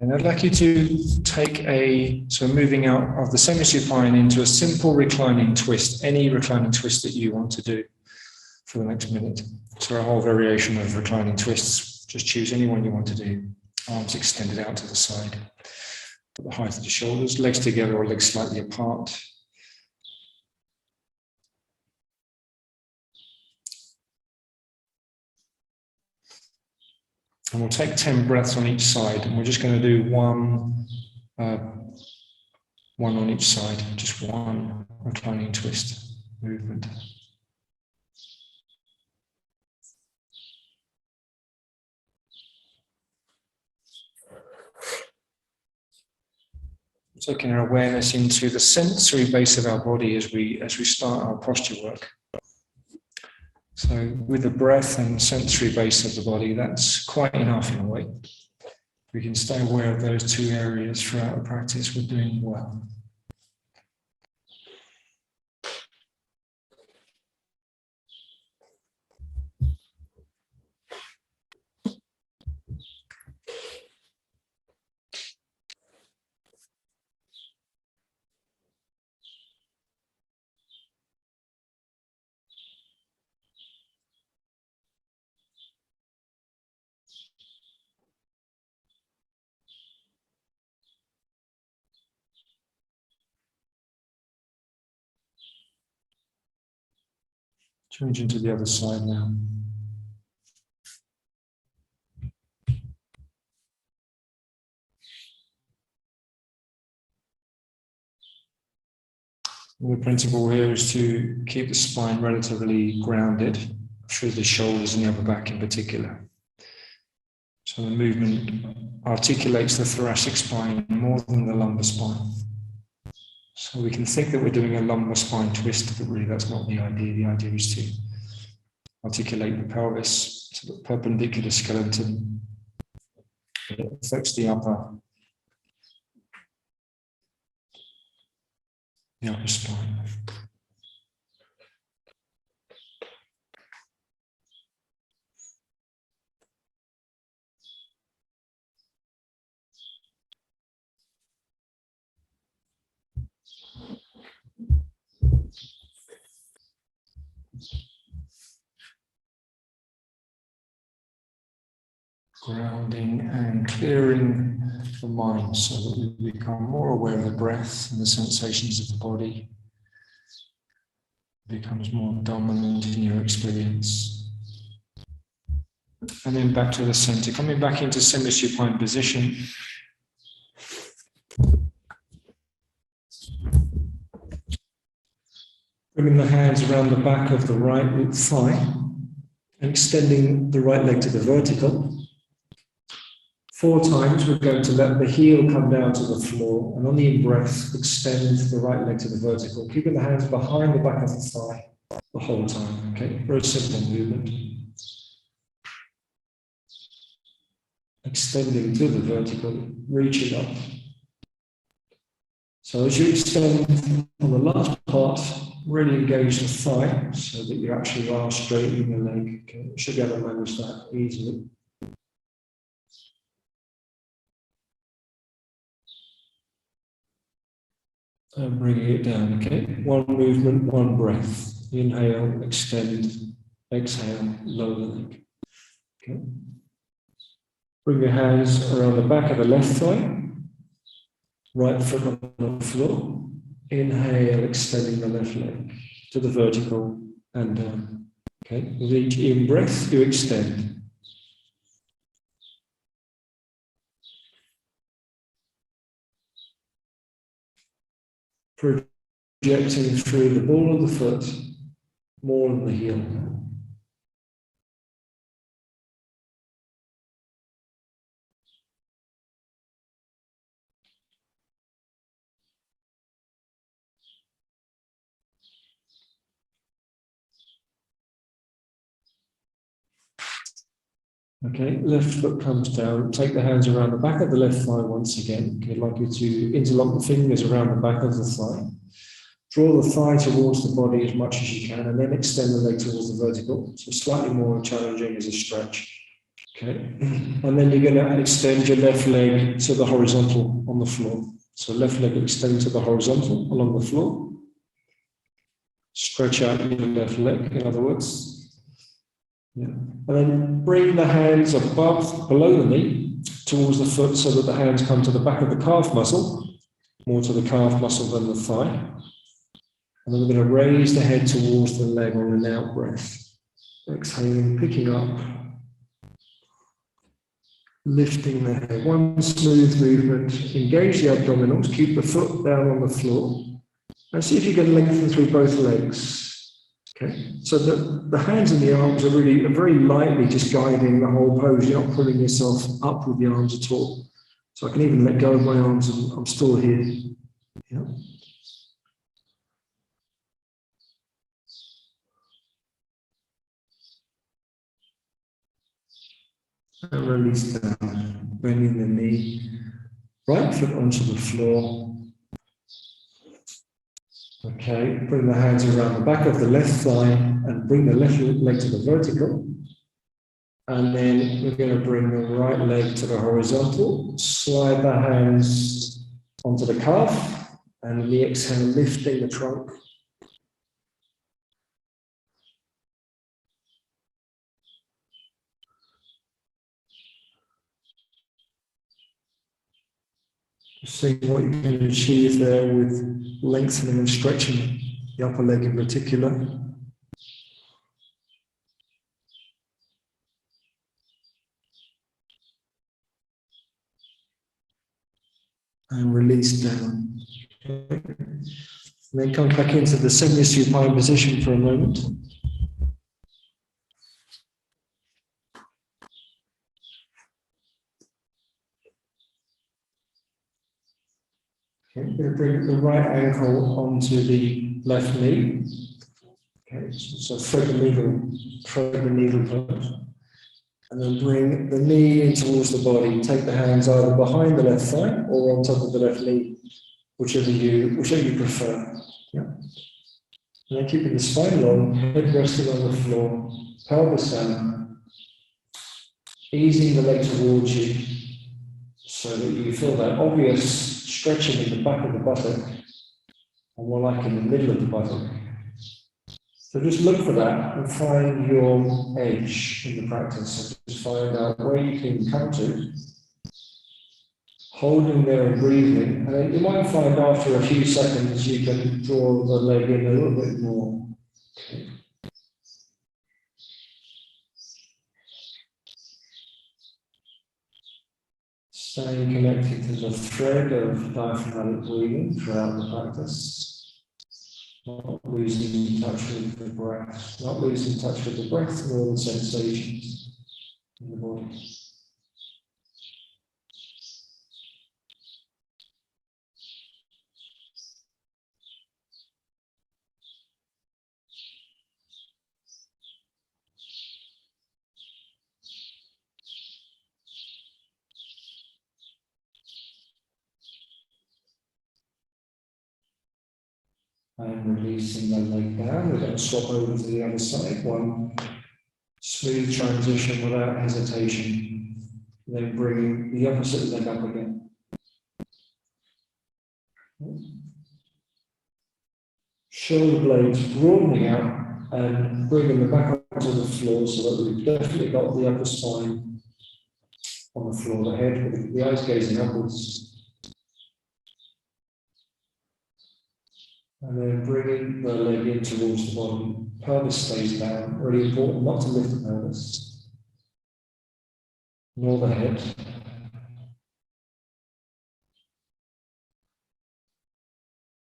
And I'd like you to take moving out of the semi-supine into a simple reclining twist, any reclining twist that you want to do for the next minute. So a whole variation of reclining twists, just choose any one you want to do. Arms extended out to the side, at the height of the shoulders, legs together or legs slightly apart. And we'll take 10 breaths on each side, and we're just going to do one on each side, just one reclining twist movement. Taking our awareness into the sensory base of our body as we start our posture work. So with the breath and sensory base of the body, that's quite enough in a way. We can stay aware of those two areas throughout the practice. We're doing well. Changing to the other side now. The principle here is to keep the spine relatively grounded through the shoulders and the upper back in particular. So the movement articulates the thoracic spine more than the lumbar spine. So we can think that we're doing a lumbar spine twist, but really that's not the idea. The idea is to articulate the pelvis to the perpendicular skeleton. It affects the upper spine. Grounding and clearing the mind so that we become more aware of the breath and the sensations of the body. It becomes more dominant in your experience. And then back to the center, coming back into semi-supine position. Bringing the hands around the back of the right thigh and extending the right leg to the vertical. 4 times we're going to let the heel come down to the floor, and on the in-breath, extend the right leg to the vertical, keeping the hands behind the back of the thigh the whole time, okay? Very simple movement. Extending to the vertical, reaching up. So as you extend on the last part, really engage the thigh so that you actually are straightening the leg. Okay? You should be able to manage that easily. And bringing it down, okay? One movement, one breath. Inhale, extend, exhale, lower the leg. Okay. Bring your hands around the back of the left thigh. Right foot on the floor. Inhale, extending the left leg to the vertical and down. Okay. With each in-breath, you extend. Projecting through the ball of the foot more than the heel. Okay, left foot comes down. Take the hands around the back of the left thigh once again. Okay, I'd like you to interlock the fingers around the back of the thigh. Draw the thigh towards the body as much as you can, and then extend the leg towards the vertical. So slightly more challenging as a stretch. Okay, and then you're going to extend your left leg to the horizontal on the floor. So left leg extend to the horizontal along the floor. Stretch out your left leg, in other words. Yeah. And then bring the hands below the knee, towards the foot, so that the hands come to the back of the calf muscle, more to the calf muscle than the thigh. And then we're going to raise the head towards the leg on an out breath. Exhaling, picking up. Lifting the head, one smooth movement, engage the abdominals, keep the foot down on the floor, and see if you can lengthen through both legs. Okay, so the hands and the arms are very lightly just guiding the whole pose. You're not pulling yourself up with the arms at all. So I can even let go of my arms and I'm still here. Yeah. And release down, bending the knee, right foot onto the floor. Okay, bring the hands around the back of the left thigh and bring the left leg to the vertical. And then we're going to bring the right leg to the horizontal, slide the hands onto the calf, and in the exhale, lifting the trunk. See what you can achieve there with lengthening and stretching the upper leg in particular. And release down. Okay. And then come back into the semi-supine position for a moment. Okay, we're going to bring the right ankle onto the left knee. Okay, so thread the needle point. And then bring the knee in towards the body. Take the hands either behind the left thigh or on top of the left knee, whichever you prefer. Yeah. And then keeping the spine long, head resting on the floor, pelvis down, easing the leg towards you so that you feel that obvious stretching in the back of the buttock, and more like in the middle of the buttock. So just look for that and find your edge in the practice. So just find out where you can come to, holding there and breathing. And then you might find after a few seconds you can draw the leg in a little bit more. Okay. Staying connected to the thread of diaphragmatic breathing throughout the practice. Not losing touch with the breath, not losing touch with the breath nor the sensations in the body. And releasing the leg down, we're going to swap over to the other side. One smooth transition without hesitation. Then bringing the opposite leg up again. Shoulder blades broadening out and bringing the back onto the floor so that we've definitely got the upper spine on the floor, the head with the eyes gazing upwards. And then bringing the leg in towards the body. Pelvis stays down. Really important not to lift the pelvis, nor the head.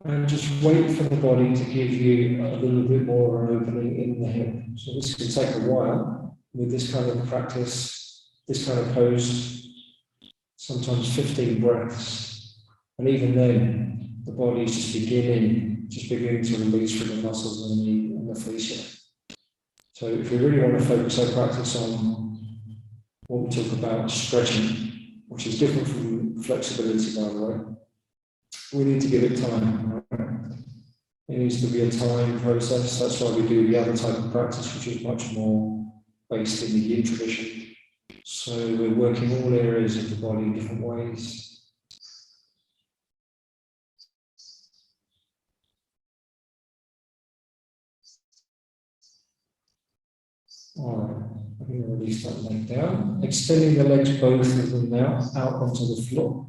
And just wait for the body to give you a little bit more opening in the hip. So this can take a while with this kind of practice, this kind of pose, sometimes 15 breaths. And even then, the body is just beginning to release from the muscles and the fascia. So if we really want to focus our practice on what we talk about, stretching, which is different from flexibility, by the way, we need to give it time. Right? It needs to be a time process. That's why we do the other type of practice, which is much more based in the yin tradition. So we're working all areas of the body in different ways. Alright, I'm going to release that leg down. Extending the legs, both of them now, out onto the floor.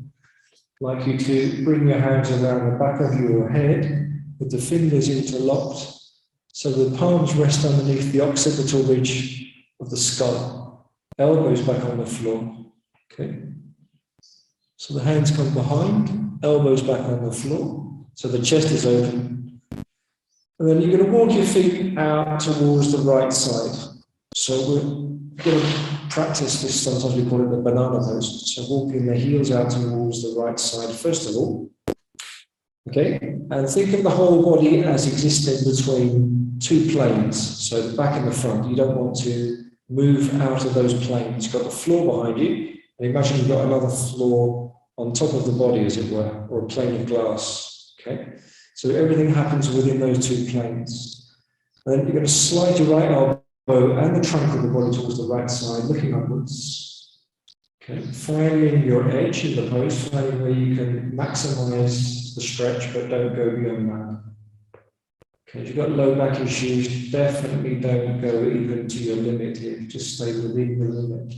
I'd like you to bring your hands around the back of your head with the fingers interlocked so the palms rest underneath the occipital ridge of the skull. Elbows back on the floor. Okay. So the hands come behind, elbows back on the floor, so the chest is open. And then you're going to walk your feet out towards the right side. So we're going to practice this, sometimes we call it the banana pose. So walking the heels out towards the right side, first of all. Okay, and think of the whole body as existing between two planes. So the back and the front. You don't want to move out of those planes. You've got the floor behind you, and imagine you've got another floor on top of the body, as it were, or a plane of glass. Okay, so everything happens within those two planes. And then you're going to slide your right elbow and the trunk of the body towards the right side, looking upwards. Okay, finding your edge in the pose, finding where you can maximize the stretch, but don't go beyond that. Okay, if you've got low back issues, definitely don't go even to your limit here, just stay within the limit.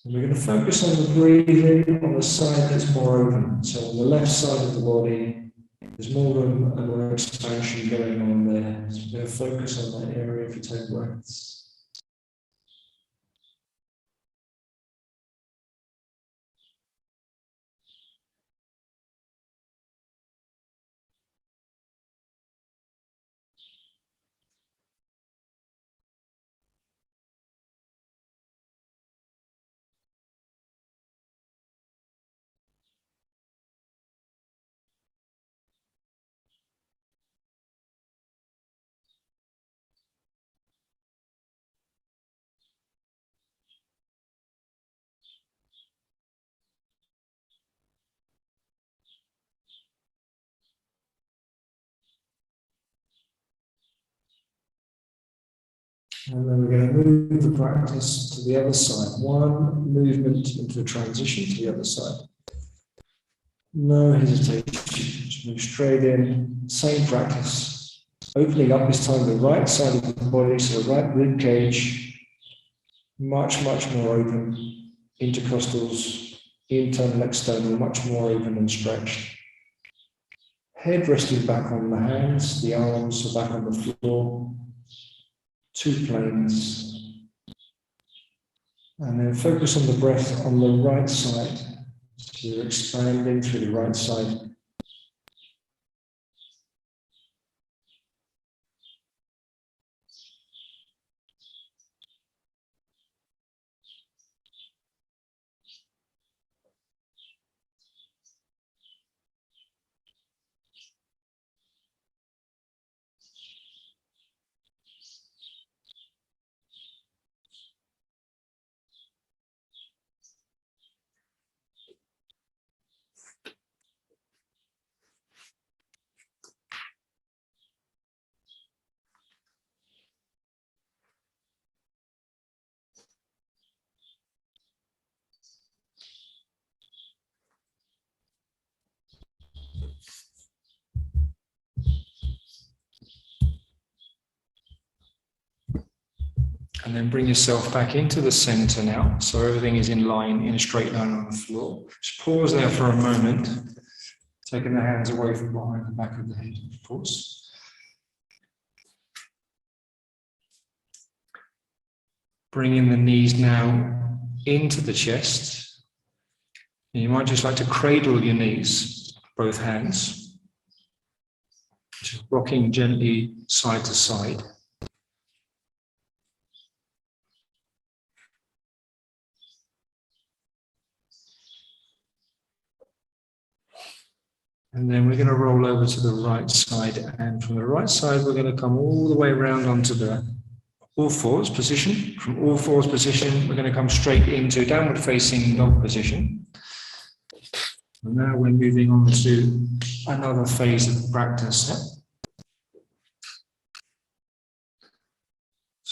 And we're going to focus on the breathing on the side that's more open. So on the left side of the body, there's more room and more expansion going on there. So we're going to focus on that area for 10 breaths. And then we're going to move the practice to the other side. One movement into a transition to the other side. No hesitation. Just move straight in. Same practice. Opening up this time the right side of the body, so the right rib cage, much more open. Intercostals, internal, external, much more open and stretched. Head resting back on the hands, the arms are back on the floor. Two planes, and then focus on the breath on the right side. So you're expanding through the right side. And then bring yourself back into the center now, so everything is in line, in a straight line on the floor. Just pause there for a moment, taking the hands away from behind the back of the head, of course. Bringing the knees now into the chest. And you might just like to cradle your knees, both hands, just rocking gently side to side. And then we're going to roll over to the right side, and from the right side we're going to come all the way around onto the all fours position. From all fours position we're going to come straight into downward facing dog position. And now we're moving on to another phase of the practice.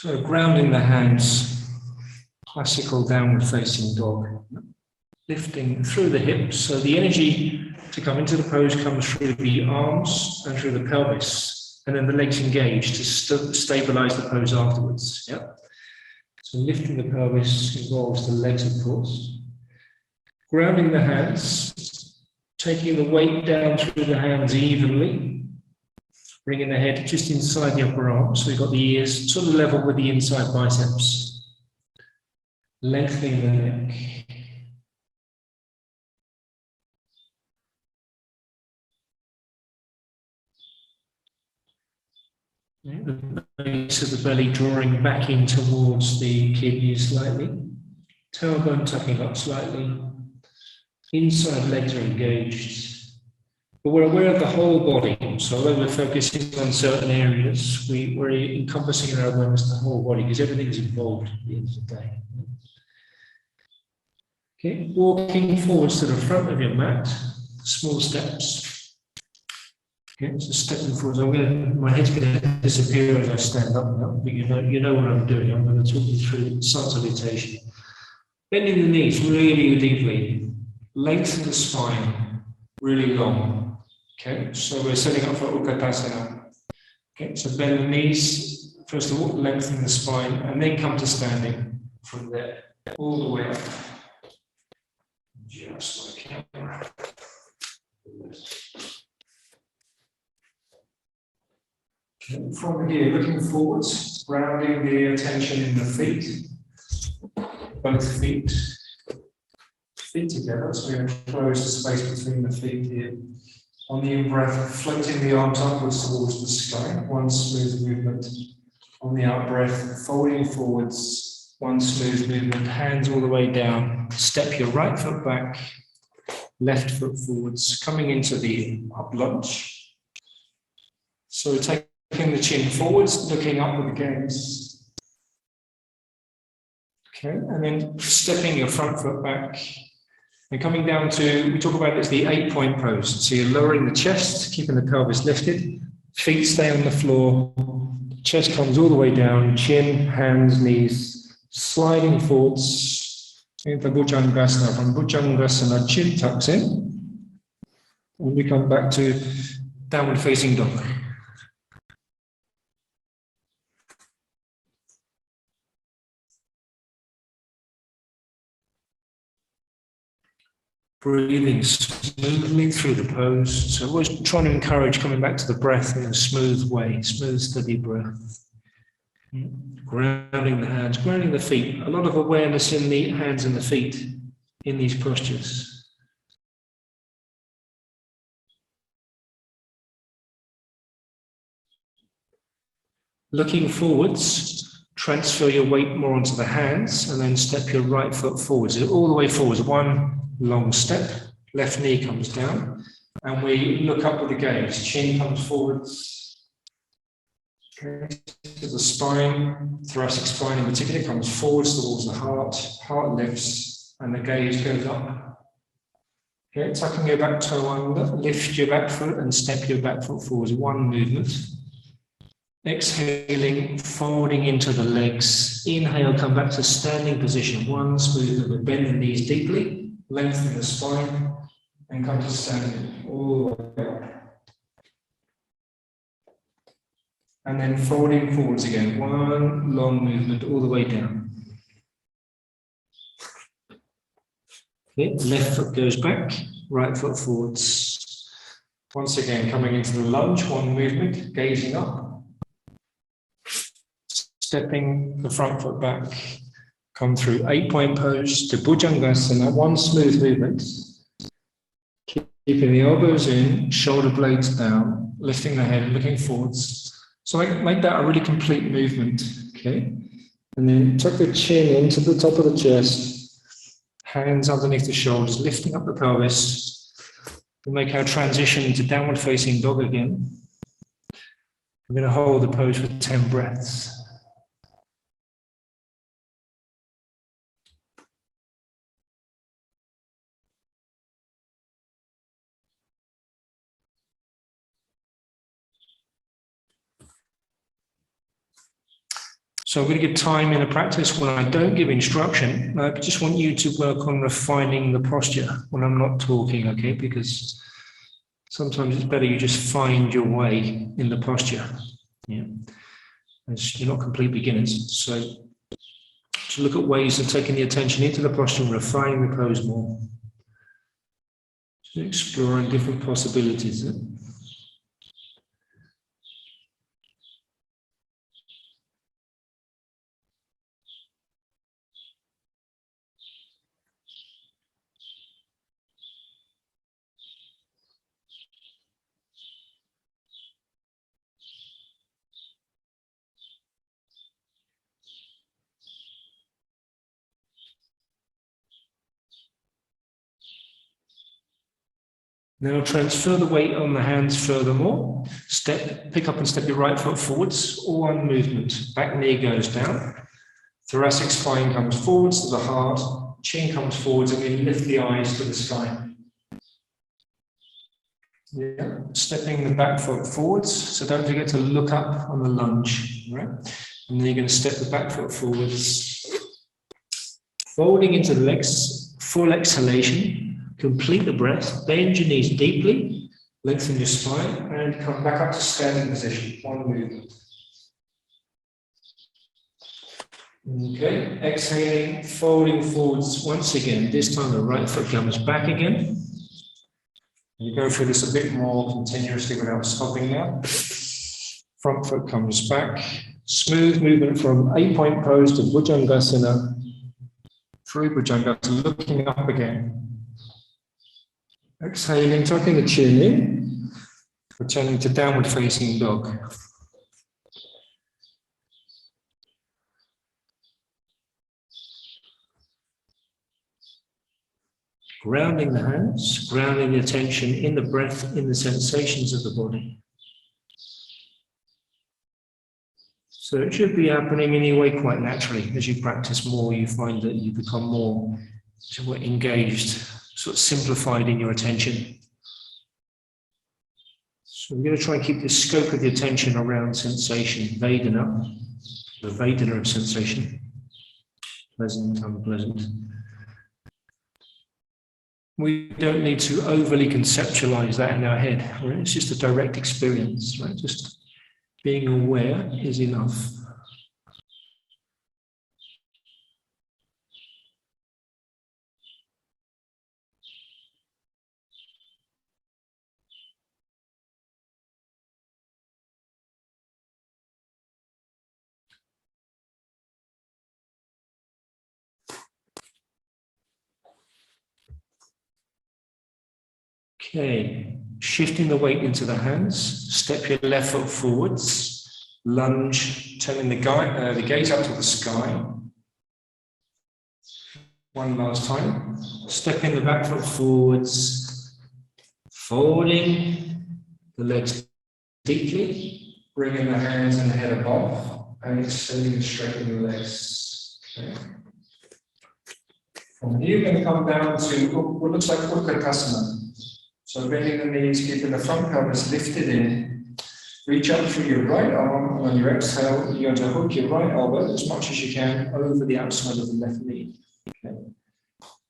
So grounding the hands, classical downward facing dog. Lifting through the hips, so the energy to come into the pose comes through the arms and through the pelvis, and then the legs engage to stabilize the pose afterwards. Yeah. So lifting the pelvis involves the legs, of course. Grounding the hands, taking the weight down through the hands evenly, bringing the head just inside the upper arm, so we've got the ears sort of level with the inside biceps. Lengthening the neck. The base of the belly drawing back in towards the kidneys slightly. Tailbone tucking up slightly. Inside legs are engaged. But we're aware of the whole body. So although we're focusing on certain areas, we're encompassing in our awareness the whole body because everything is involved at the end of the day. Okay, walking forwards to the front of your mat, small steps. Okay, so stepping forward, my head's going to disappear as I stand up now, but you know what I'm doing. I'm going to talk you through sun salutation. Bending the knees really deeply, lengthen the spine really long. Okay, so we're setting up for Utkatasana. Okay, so bend the knees, first of all, lengthen the spine, and then come to standing from there, all the way up. Just my camera. From here, looking forwards, grounding the attention in the feet, both feet together. So we're going to close the space between the feet here. On the in-breath, floating the arms upwards towards the sky, one smooth movement. On the out-breath, folding forwards, one smooth movement, hands all the way down. Step your right foot back, left foot forwards, coming into the up lunge. So taking the chin forwards, looking up with the gaze. Okay, and then stepping your front foot back and coming down to, we talk about it as the 8-point pose. So you're lowering the chest, keeping the pelvis lifted, feet stay on the floor, chest comes all the way down, chin, hands, knees, sliding forwards into Bodhiyoga-26. From Bodhiyoga-26, chin tucks in, and we come back to downward facing dog. Breathing smoothly through the pose. So always trying to encourage coming back to the breath in a smooth way, smooth, steady breath. Grounding the hands, grounding the feet. A lot of awareness in the hands and the feet in these postures. Looking forwards, transfer your weight more onto the hands and then step your right foot forwards, all the way forwards. One long step, left knee comes down, and we look up with the gaze. Chin comes forwards. Okay. To the spine, thoracic spine in particular, comes forwards towards the heart lifts, and the gaze goes up. Okay, tucking your back toe under, lift your back foot and step your back foot forwards. One movement. Exhaling, folding into the legs. Inhale, come back to standing position. One smooth movement. Bend the knees deeply. Lengthen the spine and come to standing all the way up. And then folding forwards again. One long movement all the way down. Okay, left foot goes back, right foot forwards. Once again, coming into the lunge, one movement, gazing up. Stepping the front foot back. Come through 8-point pose to Bodhiyoga-26, one smooth movement. Keeping the elbows in, shoulder blades down, lifting the head, looking forwards. So make that a really complete movement, okay? And then tuck the chin into the top of the chest, hands underneath the shoulders, lifting up the pelvis. We'll make our transition into downward facing dog again. We're going to hold the pose for 10 breaths. So I'm going to give time in the practice when I don't give instruction. I just want you to work on refining the posture when I'm not talking, okay? Because sometimes it's better you just find your way in the posture. Yeah, you're not complete beginners. So to look at ways of taking the attention into the posture and refining the pose more. Just exploring different possibilities. Now transfer the weight on the hands furthermore. Pick up and step your right foot forwards, all one movement. Back knee goes down. Thoracic spine comes forwards to the heart. Chin comes forwards and we lift the eyes to the sky. Yeah. Stepping the back foot forwards. So don't forget to look up on the lunge. Right? And then you're going to step the back foot forwards. Folding into the legs, full exhalation. Complete the breath, bend your knees deeply, lengthen your spine, and come back up to standing position. One movement. Okay, exhaling, folding forwards once again. This time the right foot comes back again. And you go through this a bit more continuously without stopping now. Front foot comes back. Smooth movement from 8-point pose to Bhujangasana. Through Bhujangasana, looking up again. Exhaling, tucking the chin in, returning to downward facing dog. Grounding the hands, grounding the attention in the breath, in the sensations of the body. So it should be happening anyway quite naturally. As you practice more, you find that you become more engaged, sort of simplified in your attention. So we're going to try and keep the scope of the attention around sensation, Vedana, the Vedana of sensation, pleasant, unpleasant. We don't need to overly conceptualize that in our head. Right? It's just a direct experience, right? Just being aware is enough. Okay, shifting the weight into the hands, step your left foot forwards, lunge, turning the gaze up to the sky. One last time, stepping the back foot forwards, folding the legs deeply, bringing the hands and the head above, and extending and straightening the legs. Okay. From here, you're going to come down to what looks like Utkatasana. So bending the knees, keeping the front pelvis lifted in. Reach up through your right arm, and on your exhale, you're going to hook your right elbow as much as you can over the outside of the left knee. Okay.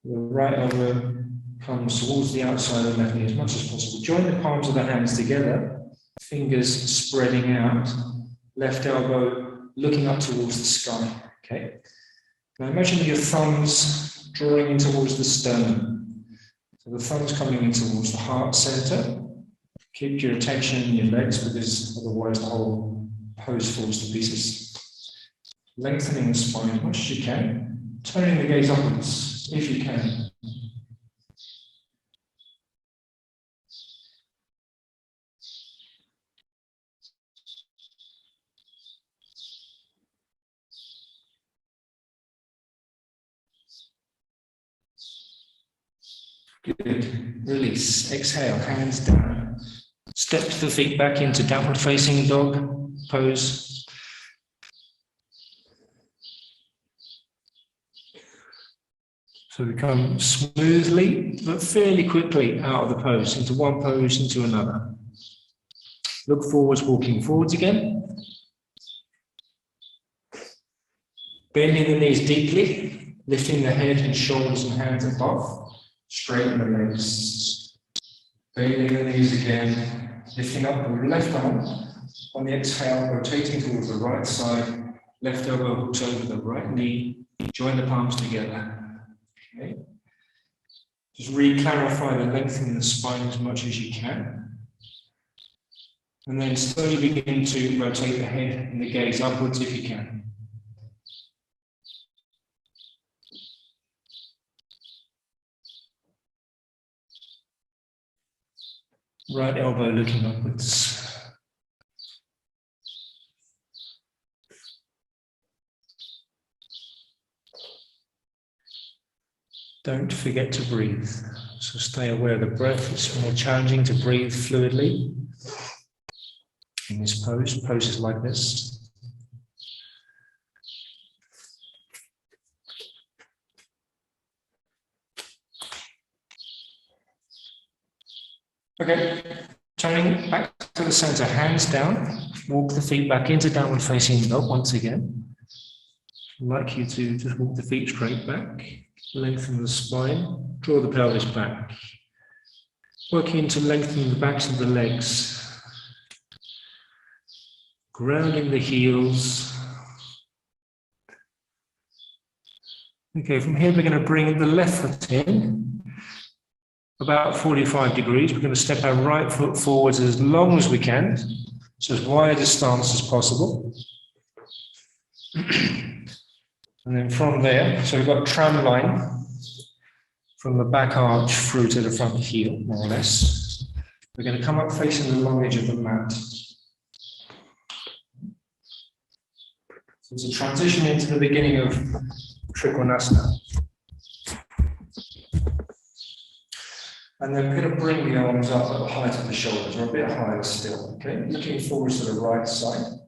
The right elbow comes towards the outside of the left knee as much as possible. Join the palms of the hands together, fingers spreading out, left elbow looking up towards the sky. Okay. Now imagine your thumbs drawing in towards the sternum. So the thumbs coming in towards the heart center. Keep your attention in your legs because otherwise the whole pose falls to pieces. Lengthening the spine as much as you can. Turning the gaze upwards if you can. Good. Release. Exhale. Hands down. Step the feet back into downward facing dog pose. So we come smoothly, but fairly quickly out of the pose, into one pose, into another. Look forwards, walking forwards again. Bending the knees deeply, lifting the head and shoulders and hands above, straighten the legs. Bending the knees again, lifting up the left arm. On the exhale, rotating towards the right side, left elbow hooks over the right knee, join the palms together. Okay. Just re-clarify the lengthening of the spine as much as you can. And then slowly begin to rotate the head and the gaze upwards if you can. Right elbow looking upwards. Don't forget to breathe. So stay aware of the breath. It's more challenging to breathe fluidly in this pose, poses like this. Okay, turning back to the center, hands down, walk the feet back into downward facing dog once again. I'd like you to just walk the feet straight back, lengthen the spine, draw the pelvis back. Working to lengthen the backs of the legs. Grounding the heels. Okay, from here we're going to bring the left foot in. About 45 degrees. We're going to step our right foot forwards as long as we can, so as wide a stance as possible. And then from there, so we've got tram line from the back arch through to the front heel, more or less. We're going to come up facing the long edge of the mat. So it's a transition into the beginning of Trikonasana. And then we're going to bring the arms up at the height of the shoulders, or a bit higher still, okay? Looking forward to the right side.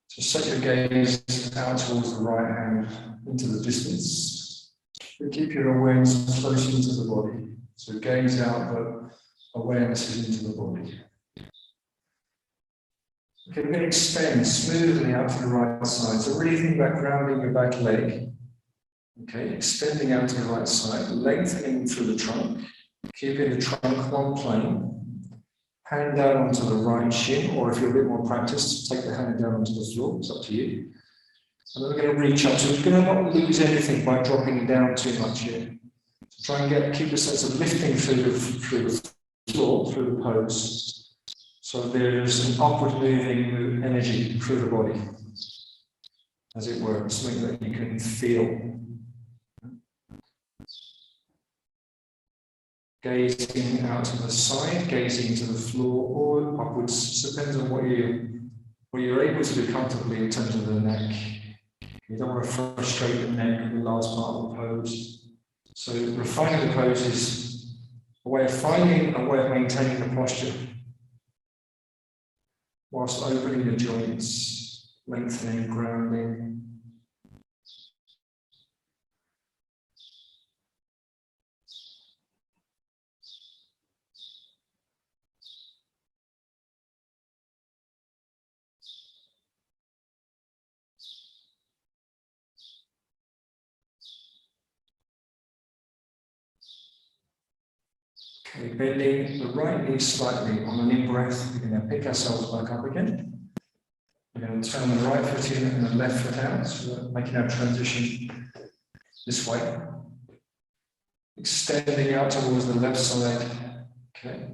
So set your gaze out towards the right hand into the distance. But keep your awareness close into the body. So gaze out, but awareness is into the body. Okay, we're going to extend smoothly out to the right side. So really think about grounding your back leg. Okay, extending out to the right side, lengthening through the trunk, keeping the trunk one plane, hand down onto the right shin, or if you're a bit more practiced, take the hand down onto the floor, it's up to you. And then we're going to reach up, so we're going to not lose anything by dropping down too much here. So try and keep a sense of lifting through the floor, through the pose. So there's an upward moving energy through the body, as it were, something that you can feel. Gazing out to the side, gazing to the floor, or upwards. Depends on what you're able to do comfortably in terms of the neck. You don't want to frustrate the neck in the last part of the pose. So refining the pose is a way of finding a way of maintaining the posture whilst opening the joints, lengthening, grounding. Okay, bending the right knee slightly on an in-breath. We're going to pick ourselves back up again. We're going to turn the right foot in and the left foot out. So we're making our transition this way. Extending out towards the left side. Okay.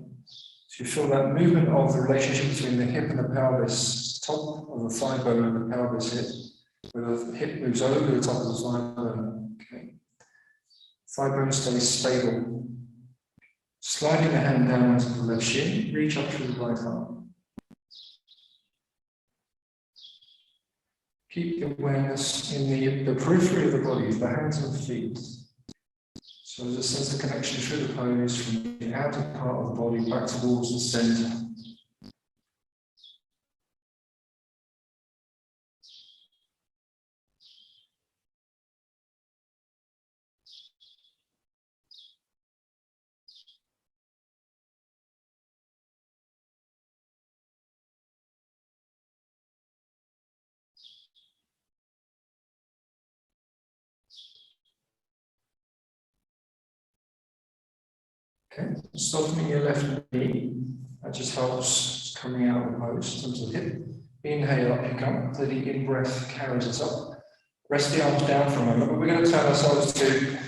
So you feel that movement of the relationship between the hip and the pelvis, top of the thigh bone and the pelvis hip, where the hip moves over the top of the thigh bone. Okay. Thigh bone stays stable. Sliding the hand down onto the left shin, reach up through the right arm. Keep the awareness in the periphery of the body, the hands and feet. So there's a sense of connection through the pose from the outer part of the body back towards the center. Okay, softening your left knee, that just helps coming out of the pose in terms of the hip. Inhale, up you come, the in-breath carries us up. Rest the arms down for a moment, but we're going to turn ourselves to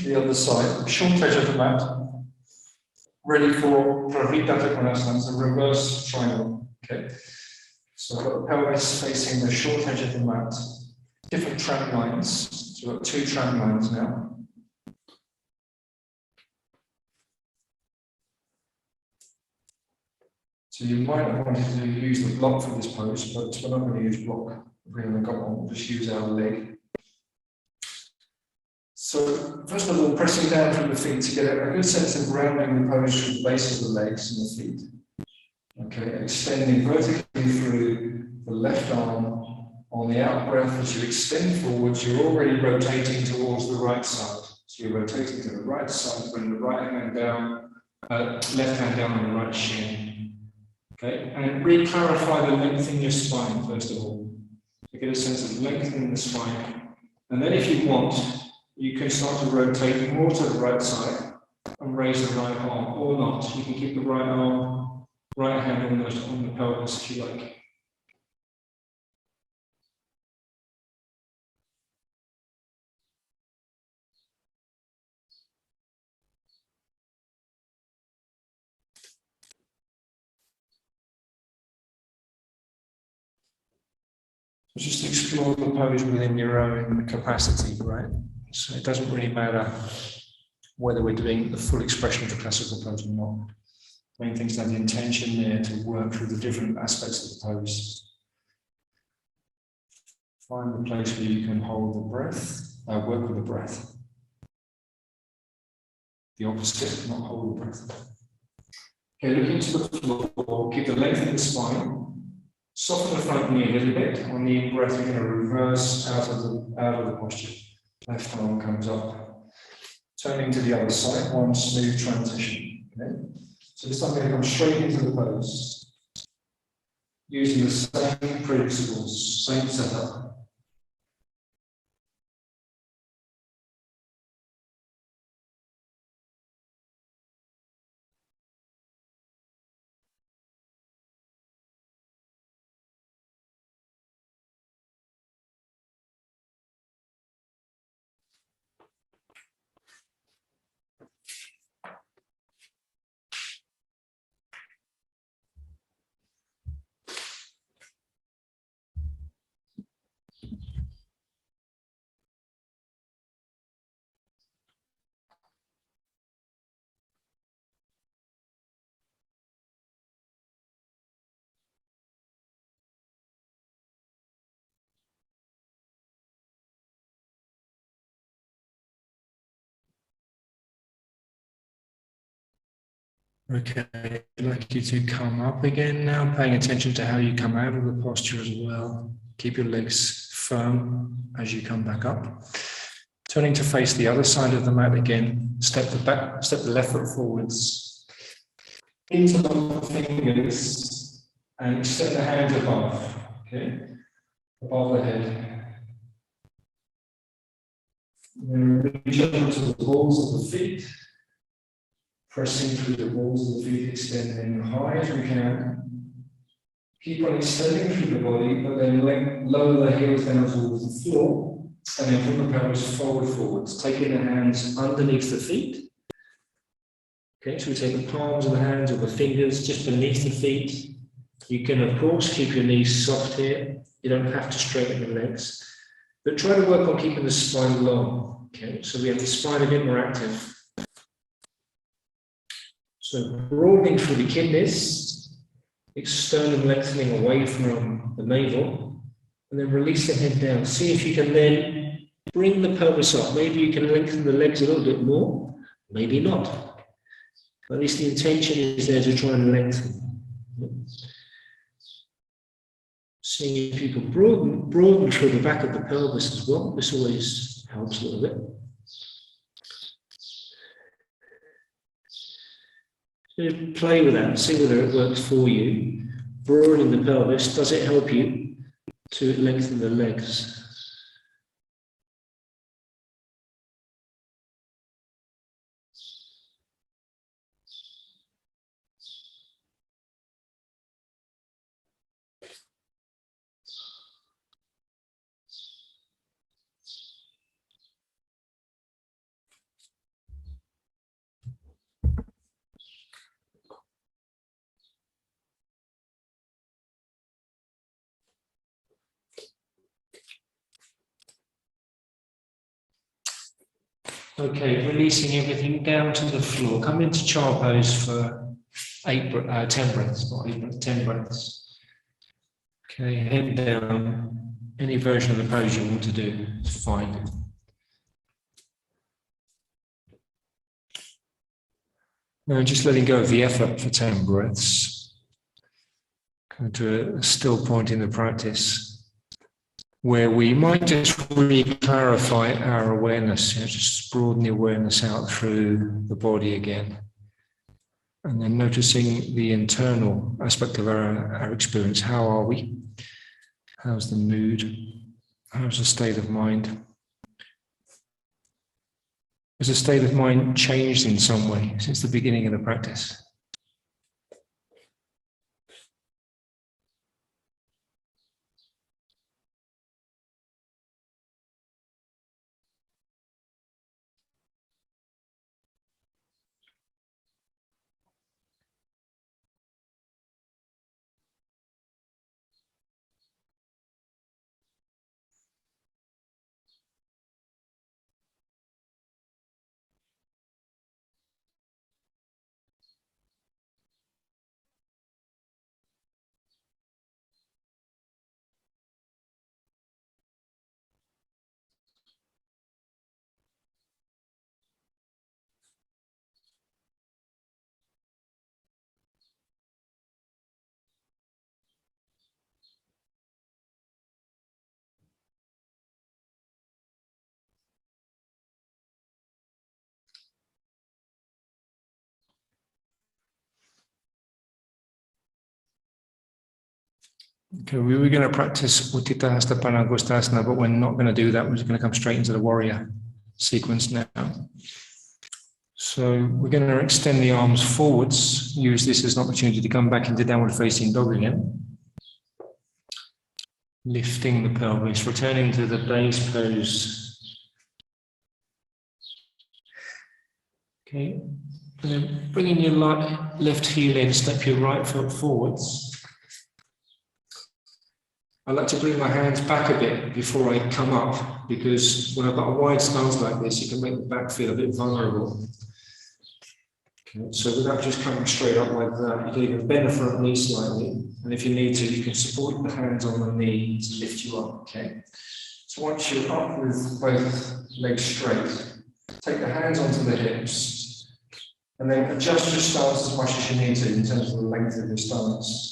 the other side, short edge of the mat, ready for bodhiyoga-26, a reverse triangle. Okay, so I've got the pelvis facing the short edge of the mat, different track lines. So we've got 2 track lines now. So you might have wanted to use the block for this pose, but we're not going to use block. We haven't got one, we'll just use our leg. So first of all, pressing down through the feet to get a good sense of rounding the pose through the base of the legs and the feet. Okay, extending vertically through the left arm. On the out breath, as you extend forwards, you're already rotating towards the right side. So you're rotating to the right side, bring the right hand down, left hand down on the right shin. Okay, and re-clarify the length in your spine, first of all. So get a sense of lengthening the spine. And then if you want, you can start to rotate more to the right side and raise the right arm, or not. You can keep the right arm, right hand almost on the pelvis if you like. Just explore the pose within your own capacity, right? So it doesn't really matter whether we're doing the full expression of the classical pose or not. The main thing is to have the intention there to work through the different aspects of the pose. Find the place where you can hold the breath, work with the breath. The opposite, not hold the breath. Okay, look into the floor, keep the length of the spine. Soften the front knee a little bit. On the in-breath, you're going to reverse out of the posture. Left arm comes up. Turning to the other side, one smooth transition. Okay? So this time I'm going to come straight into the pose. Using the same principles, same setup. Okay, I'd like you to come up again now, paying attention to how you come out of the posture as well. Keep your legs firm as you come back up. Turning to face the other side of the mat again, step the left foot forwards. Interlock the fingers and extend the hands above, okay? Above the head. Then reach over to the balls of the feet. Pressing through the balls of the feet, extending as high as we can. Keep on extending through the body, but then lower the heels down towards the floor, and then from the pelvis forwards, taking the hands underneath the feet. Okay, so we take the palms of the hands or the fingers just beneath the feet. You can, of course, keep your knees soft here. You don't have to straighten the legs, but try to work on keeping the spine long. Okay, so we have the spine a bit more active. So broadening through the kidneys, sternum lengthening away from the navel, and then release the head down. See if you can then bring the pelvis up. Maybe you can lengthen the legs a little bit more, maybe not. At least the intention is there to try and lengthen. Seeing if you can broaden through the back of the pelvis as well. This always helps a little bit. So play with that and see whether it works for you. Broadening the pelvis, does it help you to lengthen the legs? Okay, releasing everything down to the floor. Come into child pose for 10 breaths, not 8 breaths, 10 breaths. Okay, head down. Any version of the pose you want to do is fine. Now just letting go of the effort for 10 breaths. Come to a still point in the practice where we might just re-clarify our awareness, just broaden the awareness out through the body again. And then noticing the internal aspect of our experience. How are we? How's the mood? How's the state of mind? Has the state of mind changed in some way since the beginning of the practice? Okay, we were going to practice Utthita Hasta Panagustasana, but we're not going to do that. We're just going to come straight into the warrior sequence now. So we're going to extend the arms forwards, use this as an opportunity to come back into downward facing dog again. Lifting the pelvis, returning to the base pose. Okay, and then bringing your left heel in, step your right foot forwards. I like to bring my hands back a bit before I come up, because when I've got a wide stance like this, you can make the back feel a bit vulnerable. Okay, so without just coming straight up like that, you can even bend the front knee slightly, and if you need to, you can support the hands on the knee to lift you up. Okay. So once you're up with both legs straight, take the hands onto the hips, and then adjust your stance as much as you need to in terms of the length of your stance.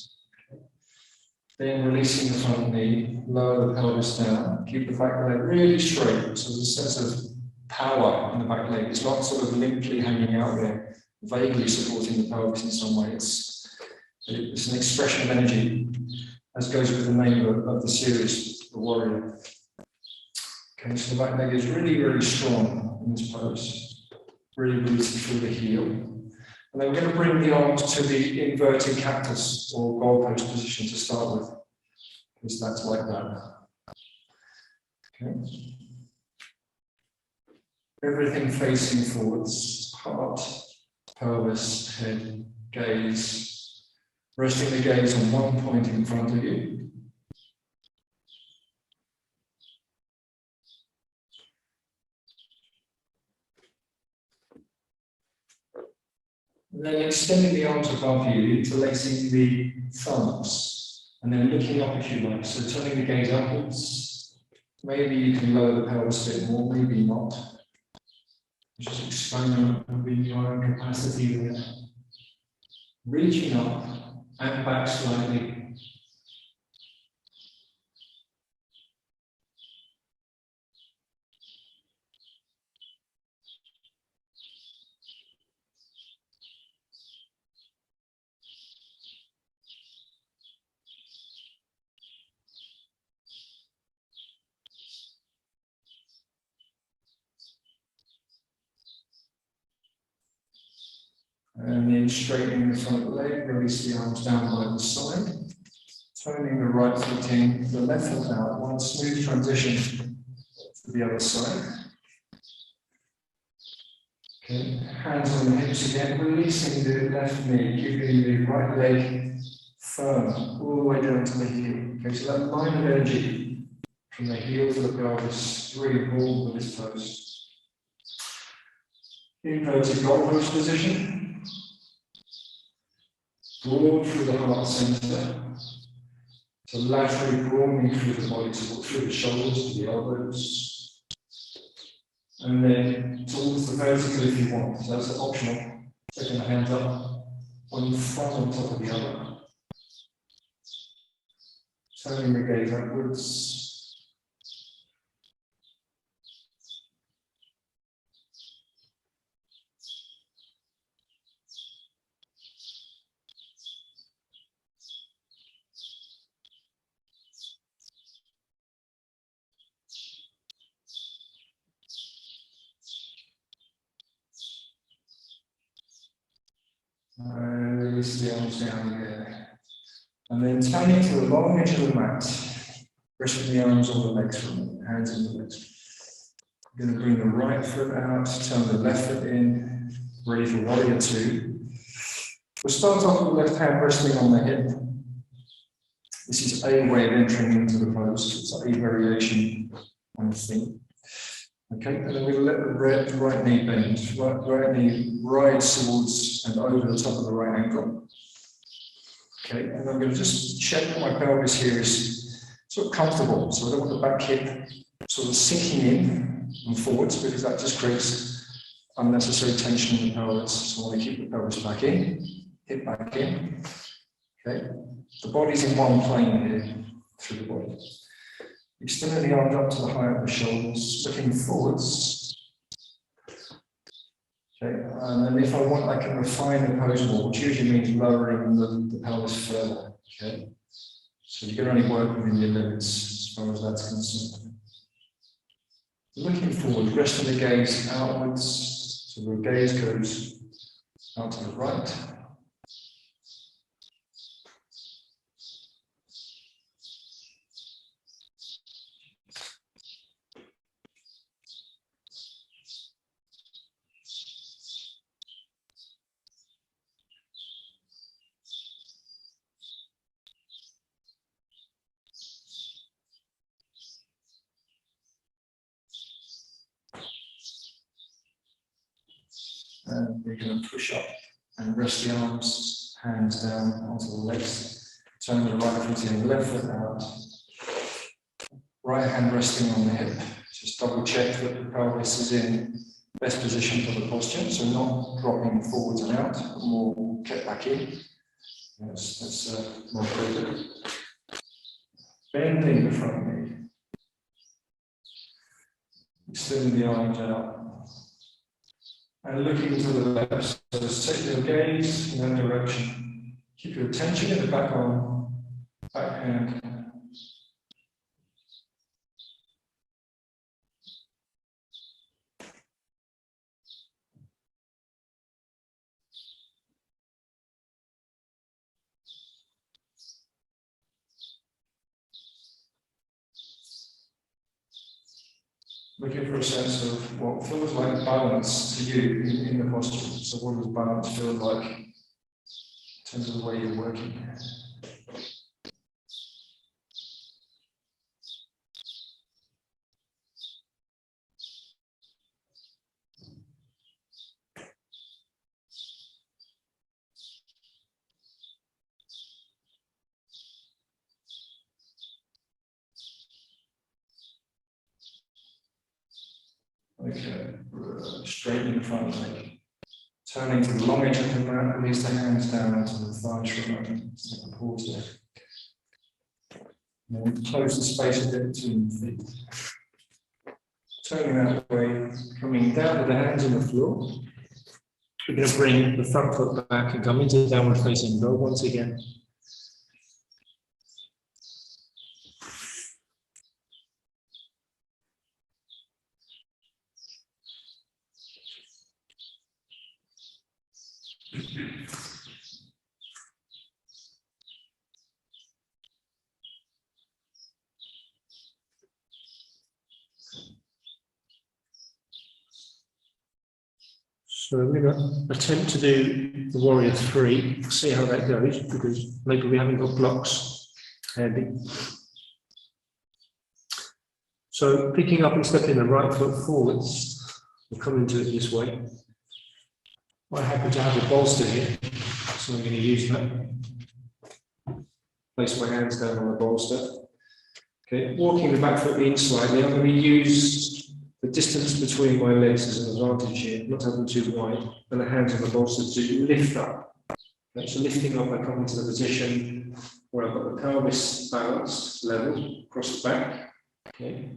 Then releasing the front knee, lower the pelvis down, keep the back leg really straight, so there's a sense of power in the back leg. It's not sort of limply hanging out there, vaguely supporting the pelvis in some way. It's an expression of energy, as goes with the name of the series, the warrior. Okay, so the back leg is really, really strong in this pose, really rooted through the heel. And then we're going to bring the arms to the inverted cactus or goalpost position to start with, because that's like that. Okay. Everything facing forwards, heart, pelvis, head, gaze. Resting the gaze on one point in front of you. And then extending the arms above you, interlacing the thumbs, and then looking up if you like. So turning the gaze upwards. Maybe you can lower the pelvis a bit more, maybe not. Just experiment with your own capacity there. Reaching up and back slightly. And then straightening the front leg, release the arms down by the side. Turning the right foot in, the left foot out, one smooth transition to the other side. Okay, hands on the hips again, releasing the left knee, keeping the right leg firm all the way down to the heel. Okay, so that line of energy from the heel to the pelvis is really important for this pose. Inverted goalpost position. Broad through the heart center. So laterally broadening through the body, so through the shoulders to the elbows. And then towards the vertical if you want. So that's optional. Taking the hands up, one front on top of the other. Turning the gaze upwards. Release the arms down here. And then turning to the long edge of the mat. Resting the arms on the legs for a minute, hands in the legs. We're going to bring the right foot out, turn the left foot in, ready for warrior two. We'll start off with the left hand resting on the hip. This is a way of entering into the pose. It's a variation on the theme. Okay, and then we'll let the right knee bend. Right knee rides towards and over the top of the right ankle. Okay, and I'm going to just check that my pelvis here is sort of comfortable. So I don't want the back hip sort of sinking in and forwards because that just creates unnecessary tension in the pelvis. So I want to keep the pelvis back in, hip back in. Okay, the body's in one plane here through the body. Extending the arms up to the height of the shoulders, looking forwards. Okay, and then if I want, I can refine the pose more, which usually means lowering the pelvis further. Okay, so you can only work within your limits as far as that's concerned. Looking forward, resting the gaze outwards, so the gaze goes out to the right. And we're going to push up and rest the arms, hands down onto the legs. Turn the right foot in, left foot out. Right hand resting on the hip. Just double check that the pelvis is in best position for the posture. So not dropping forwards and out, but more kept back in. Yes, that's more appropriate. Bending the front knee. Extending the arms out. And looking to the left, so just take your gaze in that direction. Keep your attention in the back arm, back hand. Looking for a sense of what feels like balance to you in the posture. So what does balance feel like in terms of the way you're working? Okay, straightening the front leg. Turning to the long edge of the mat, release the hands down to the thighs for a moment. Let's take a pause there. And then close the space a bit between the feet. Turning that way, coming down with the hands on the floor. We're going to bring the front foot back and come into downward facing dog once again. So we're going to attempt to do the warrior three, see how that goes, because maybe we haven't got blocks handy. So picking up and stepping the right foot forwards, we'll come into it this way. I happen to have a bolster here, so I'm going to use that. Place my hands down on the bolster. Okay, walking the back foot in slightly, I'm going to use the distance between my legs as an advantage here, not having too wide, and the hands on the bolster to lift up. Okay, so lifting up, I come into the position where I've got the pelvis balanced, level, across the back. Okay.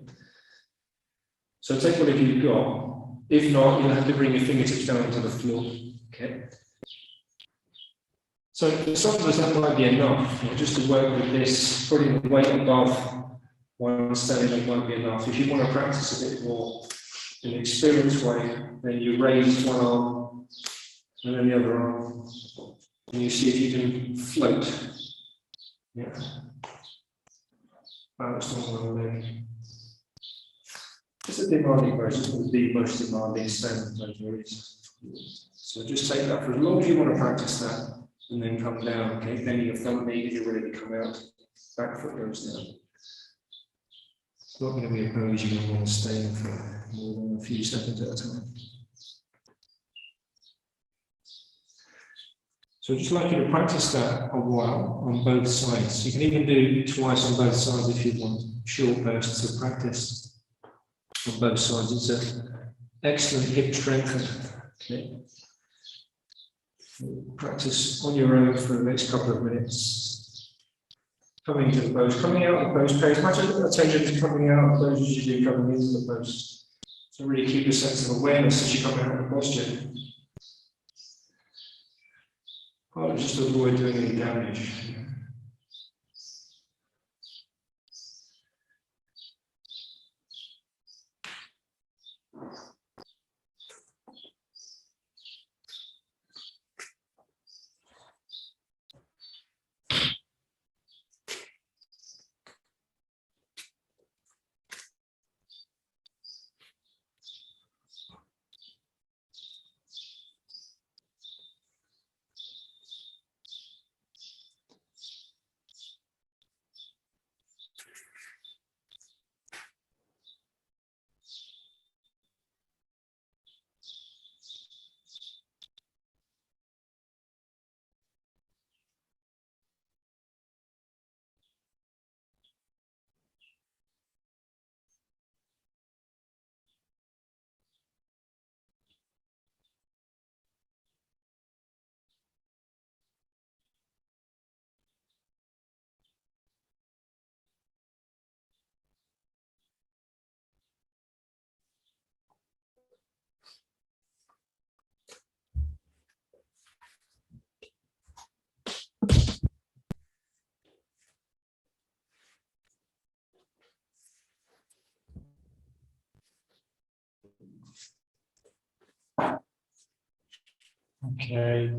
So take whatever you've got. If not, you'll have to bring your fingertips down onto the floor. Okay. So for some of us that might be enough, just to work with this, putting the weight above one standing might be enough. If you want to practice a bit more in an experienced way, then you raise one arm and then the other arm, and you see if you can float. Yeah. Balanced on one leg. It's a demanding pose, it's the most demanding standing pose there is. So just take that for as long as you want to practice that, and then come down. Okay, then your front knee, if you're ready to come out, back foot goes down. It's not going to be a pose you're going to want to stay in for more than a few seconds at a time. So I'd just like you to practice that a while on both sides. You can even do twice on both sides if you want short bursts of practice on both sides. It's an excellent hip strengthener. Okay. Practice on your own for the next couple of minutes. Coming to the pose, coming out of the pose, pay as much attention to coming out of the pose as you do coming into the pose. So really keep a sense of awareness as you come out of the posture. Just to avoid doing any damage. Okay.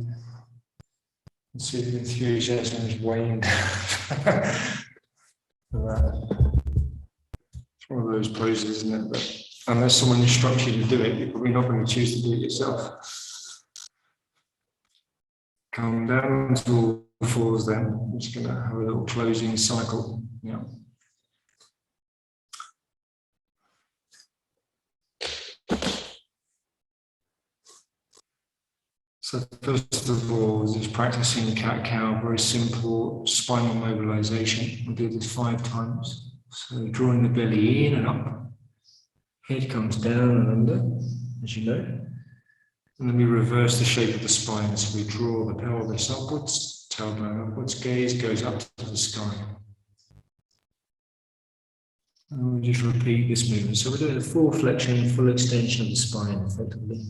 Let's see if the enthusiasm is waned. It's one of those poses, isn't it? But unless someone instructs you to do it, you're probably not going to choose to do it yourself. Come down to all fours then. I'm just going to have a little closing cycle. Yeah. So first of all, just practicing cat-cow, very simple spinal mobilization. We'll do this 5 times. So drawing the belly in and up. Head comes down and under, as you know. And then we reverse the shape of the spine. So we draw the pelvis upwards, tailbone upwards, gaze goes up to the sky. And we'll just repeat this movement. So we're doing a full flexion, full extension of the spine, effectively.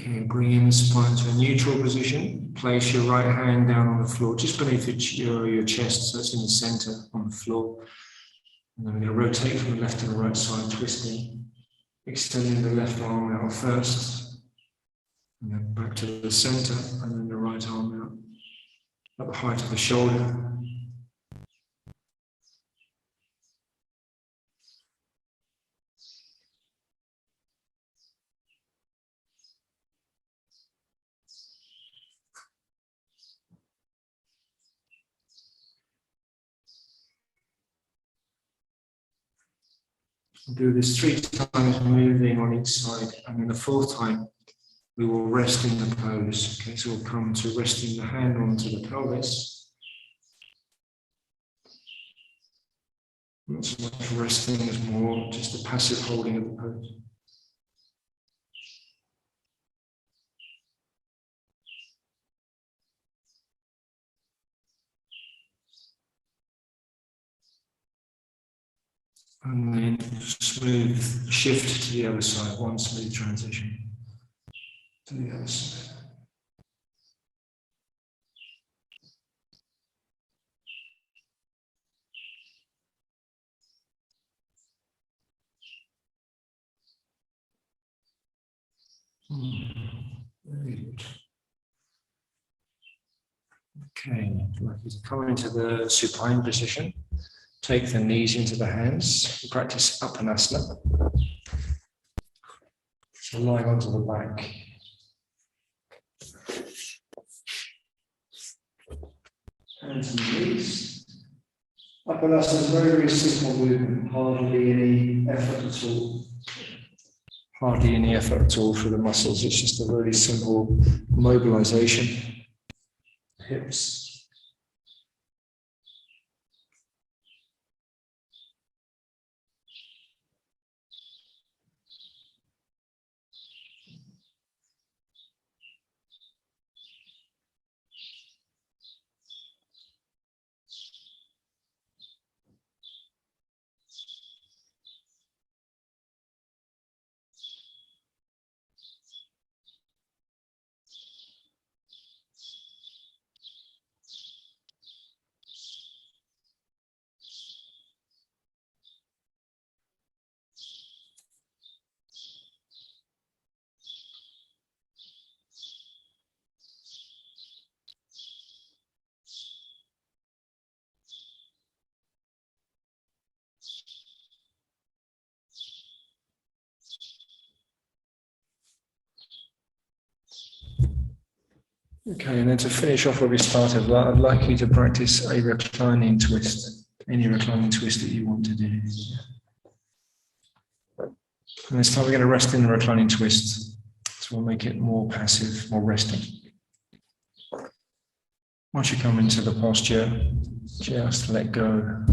Okay, bringing the spine to a neutral position. Place your right hand down on the floor, just beneath your chest, so it's in the center on the floor. And then we're going to rotate from the left to the right side, twisting, extending the left arm out first, and then back to the center, and then the right arm out at the height of the shoulder. We'll do this 3 times, moving on each side, and then the 4th time we will rest in the pose. Okay, so we'll come to resting the hand onto the pelvis. Not so much resting as more just a passive holding of the pose. And then smooth shift to the other side, one smooth transition to the other side. Very good. Okay, I'd like you to come into the supine position. Take the knees into the hands. Practice Apanasana. So lying onto the back. Hands and knees. Apanasana is a very, very simple movement. Hardly any effort at all. Hardly any effort at all for the muscles. It's just a really simple mobilization. Hips. Okay, and then to finish off where we started, I'd like you to practice a reclining twist, any reclining twist that you want to do. And this time we're going to rest in the reclining twist, so we'll make it more passive, more resting. Once you come into the posture, just let go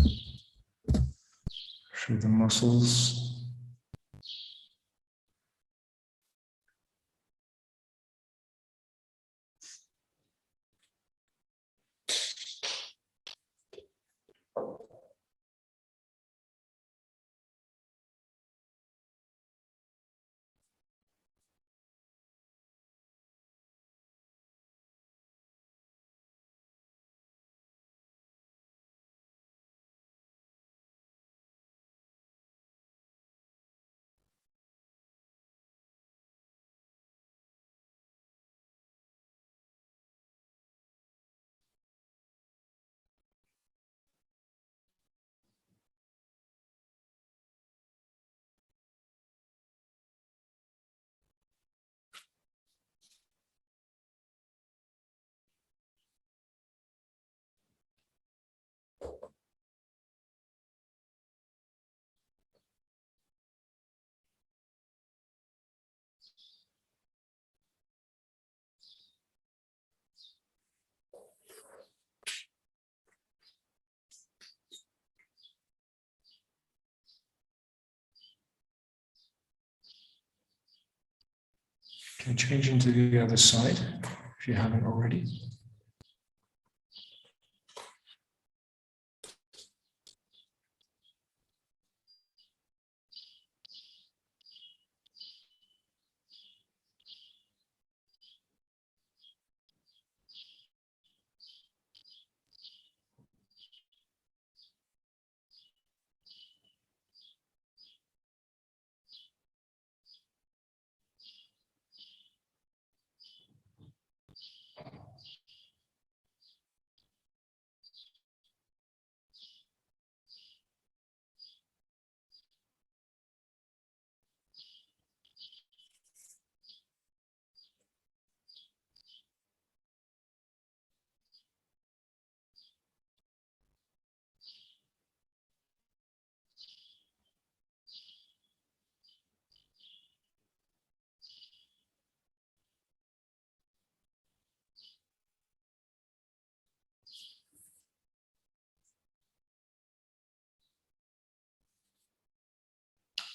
through the muscles. Okay, change into the other side if you haven't already.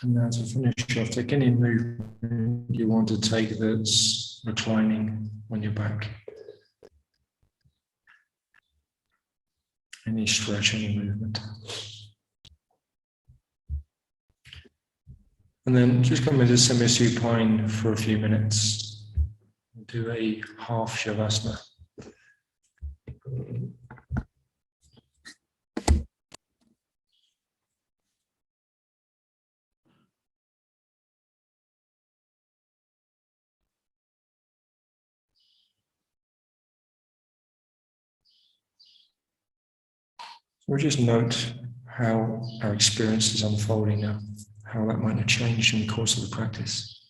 And now to finish off, take any movement you want to take that's reclining on your back. Any stretch, any movement. And then just come into semi-supine for a few minutes. Do a half shavasana. We'll just note how our experience is unfolding now, how that might have changed in the course of the practice.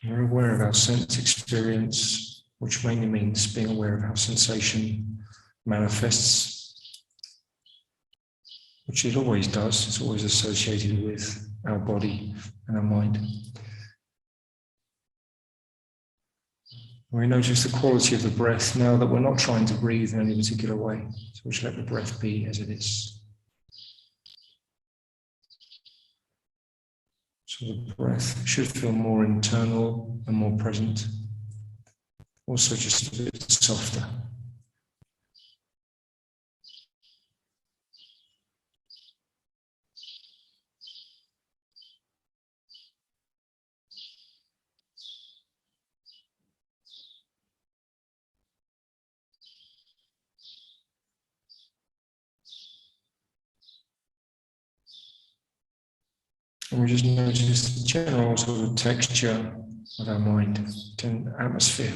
We're aware of our sense experience, which mainly means being aware of how sensation manifests, which it always does. It's always associated with our body and our mind. We notice the quality of the breath now that we're not trying to breathe in any particular way. So we just let the breath be as it is. So the breath should feel more internal and more present. Also just a bit softer. And we just notice the general sort of texture of our mind, atmosphere.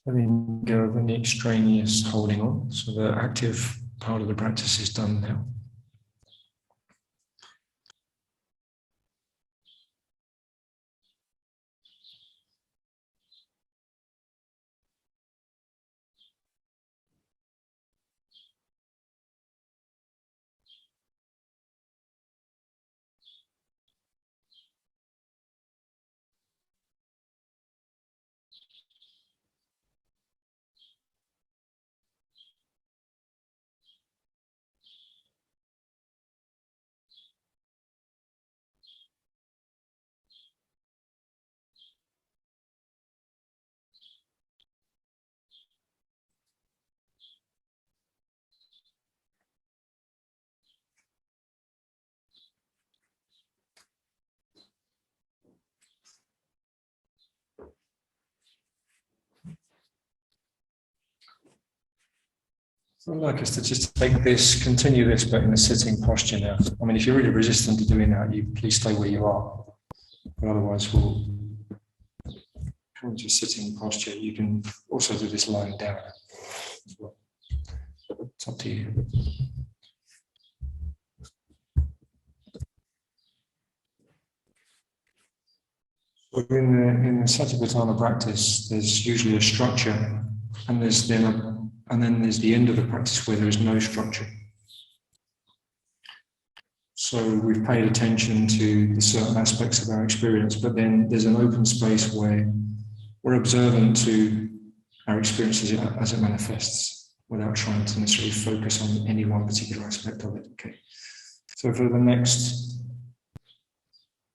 Letting go of any extraneous holding on, so the active part of the practice is done now. So I'd like us to just take this, continue this, but in a sitting posture now. I mean, if you're really resistant to doing that, you please stay where you are. But otherwise, we'll come to a sitting posture. You can also do this lying down as well. It's up to you. So in the Satipatthana practice, there's usually a structure, and then there's the end of the practice where there is no structure. So we've paid attention to the certain aspects of our experience, but then there's an open space where we're observant to our experiences as it manifests, without trying to necessarily focus on any one particular aspect of it. Okay. So for the next,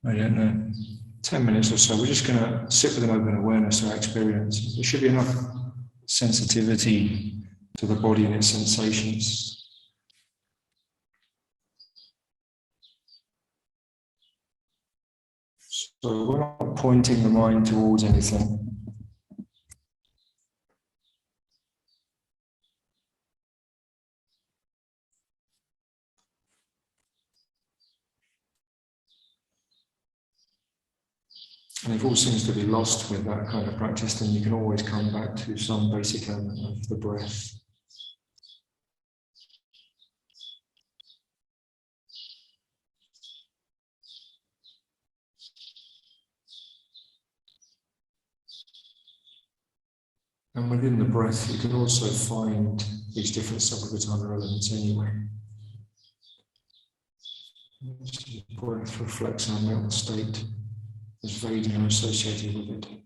10 minutes or so, we're just going to sit with an open awareness of our experience. There should be enough sensitivity to the body and its sensations. So we're not pointing the mind towards anything. And if all seems to be lost with that kind of practice, then you can always come back to some basic element of the breath. And within the breath, you can also find these different Sabbhagatana elements anyway. The breath reflects our mental state as Vedana associated with it.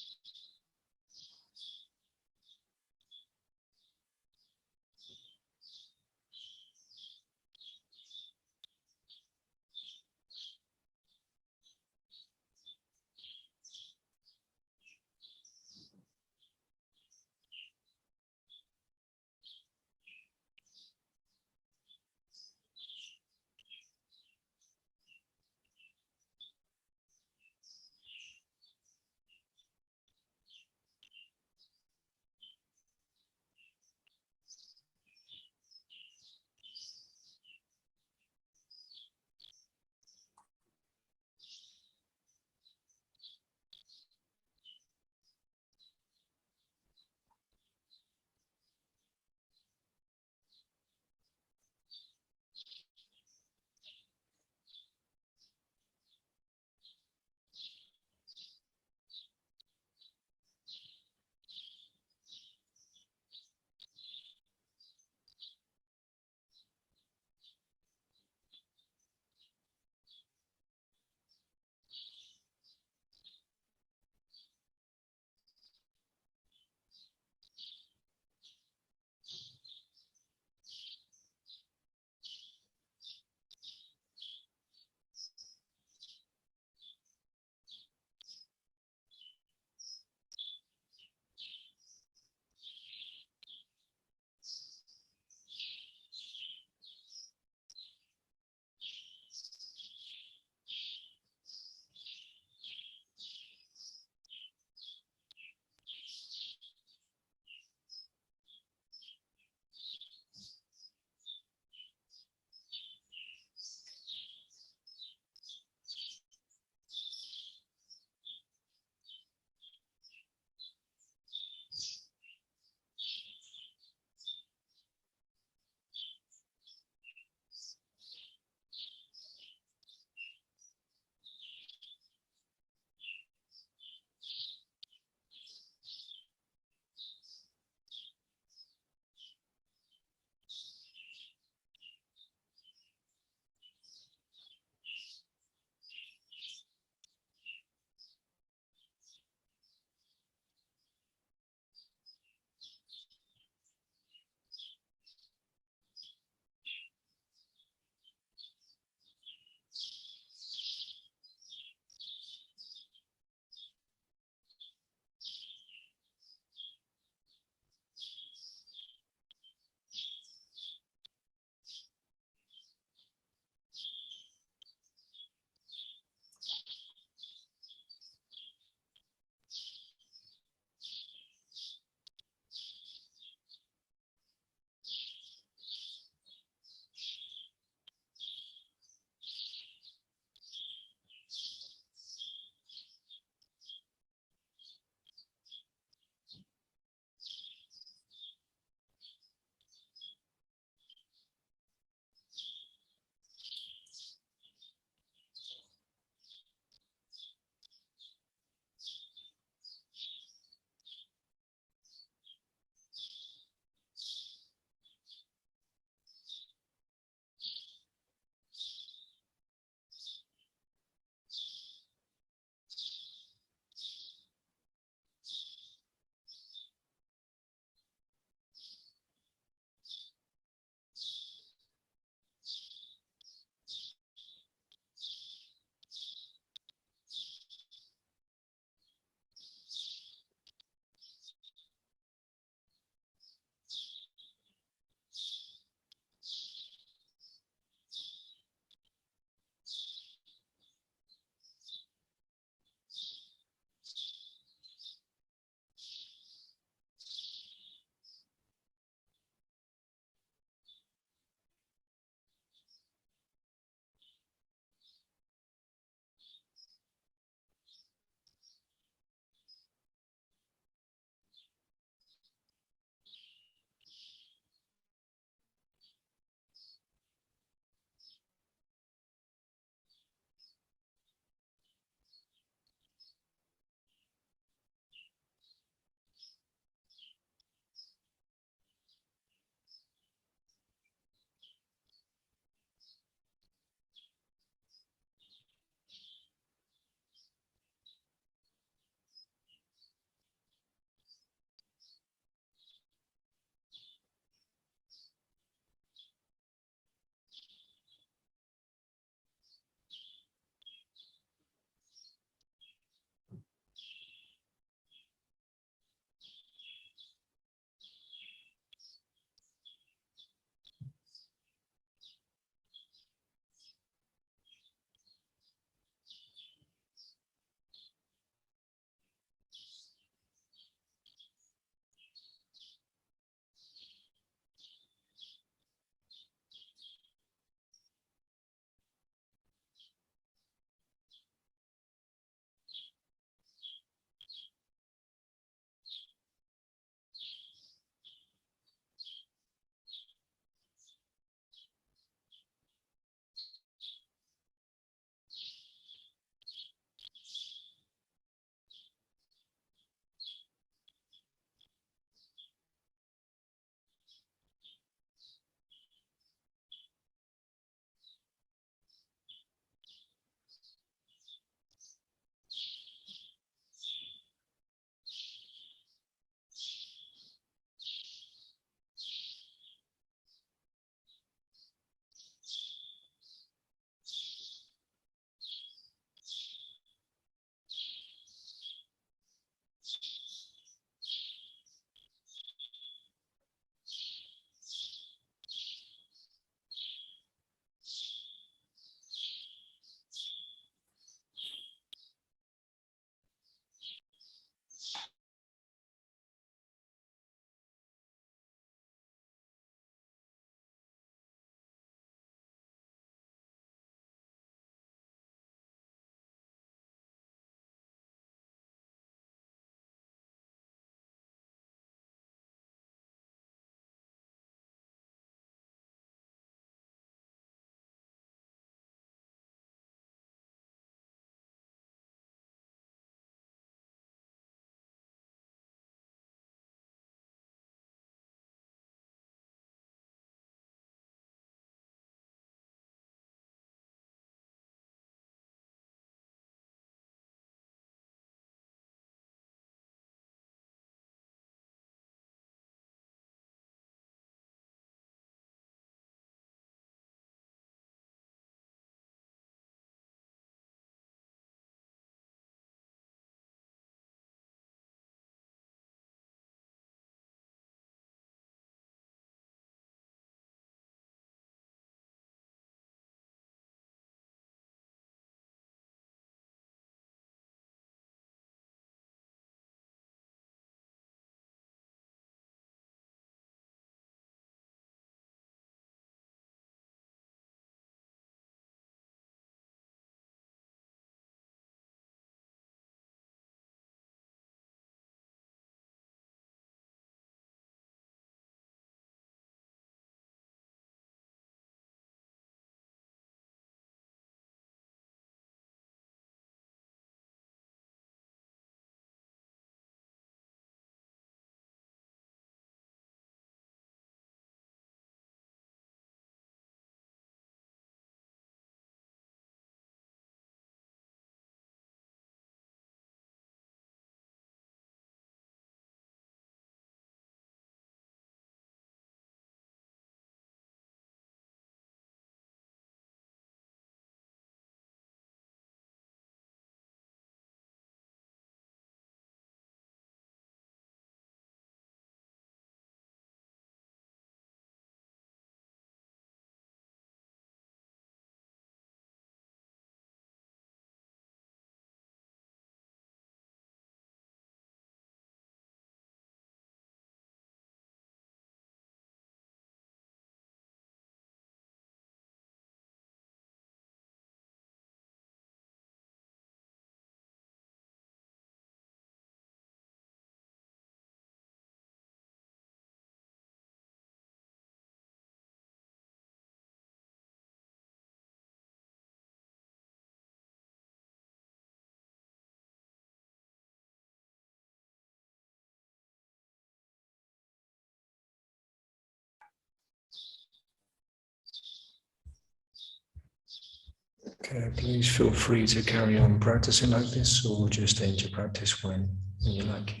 Okay, please feel free to carry on practicing like this or just end your practice when you like.